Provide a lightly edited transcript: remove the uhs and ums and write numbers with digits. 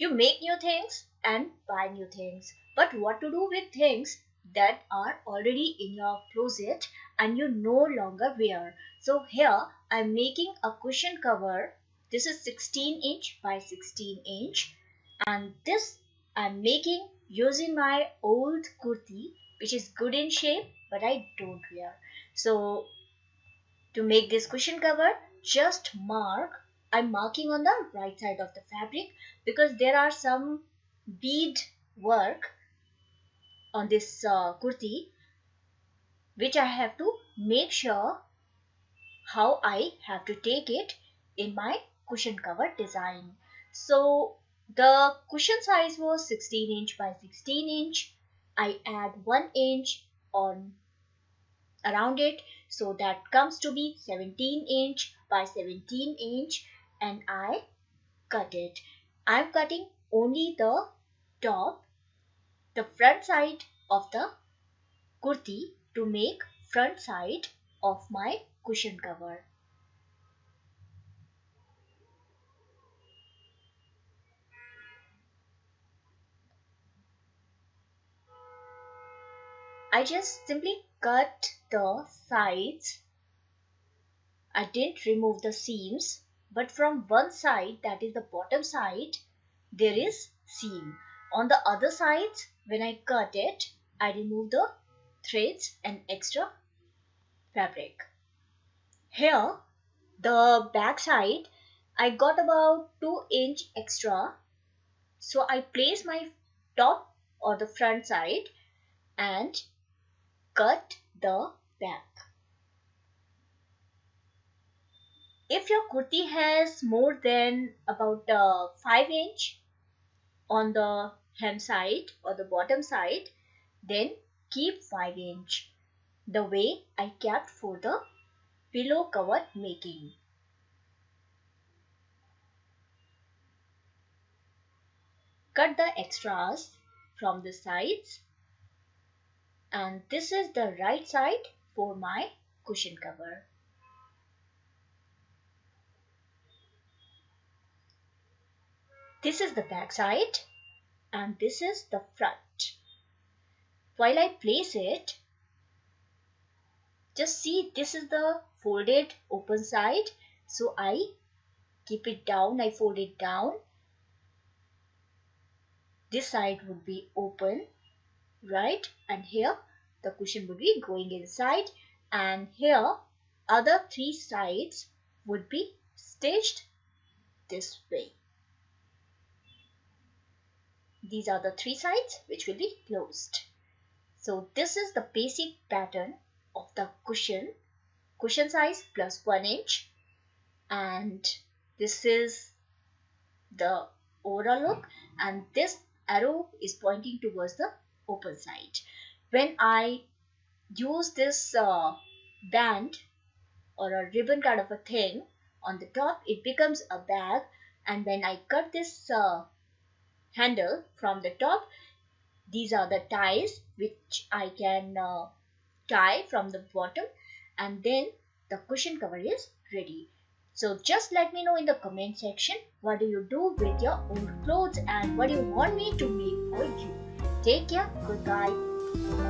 You make new things and buy new things. But what to do with things that are already in your closet and you no longer wear? So here I'm making a cushion cover. This is 16" by 16", and this I'm making using my old kurti, which is good in shape but I don't wear. So to make this cushion cover, just I'm marking on the right side of the fabric because there are some bead work on this kurti which I have to make sure how I have to take it in my cushion cover design. So the cushion size was 16" by 16". I add 1" on around it, so that comes to be 17" by 17", and I cut it. I'm cutting only the top, the front side of the kurti to make front side of my cushion cover. I just simply cut the sides. I didn't remove the seams, but from one side, that is the bottom side, there is seam. On the other sides, when I cut it, I remove the threads and extra fabric. Here, the back side, I got about 2" extra. So I place my top or the front side and cut the back. If your kurti has more than about 5" on the hem side or the bottom side, then keep 5" the way I kept for the pillow cover making. Cut the extras from the sides, and this is the right side for my cushion cover. This is the back side and this is the front. While I place it, just see, this is the folded open side, so I keep it down, I fold it down. This side would be open, right? And here the cushion would be going inside, and here other 3 sides would be stitched this way. These are the 3 sides which will be closed. So this is the basic pattern of the cushion size plus 1", and this is the overall look, and this arrow is pointing towards the open side. When I use this band or a ribbon kind of a thing on the top, it becomes a bag, and when I cut this handle from the top, these are the ties which I can tie from the bottom, and then the cushion cover is ready. So just let me know in the comment section, what do you do with your old clothes and what do you want me to make for you. Take care. Goodbye.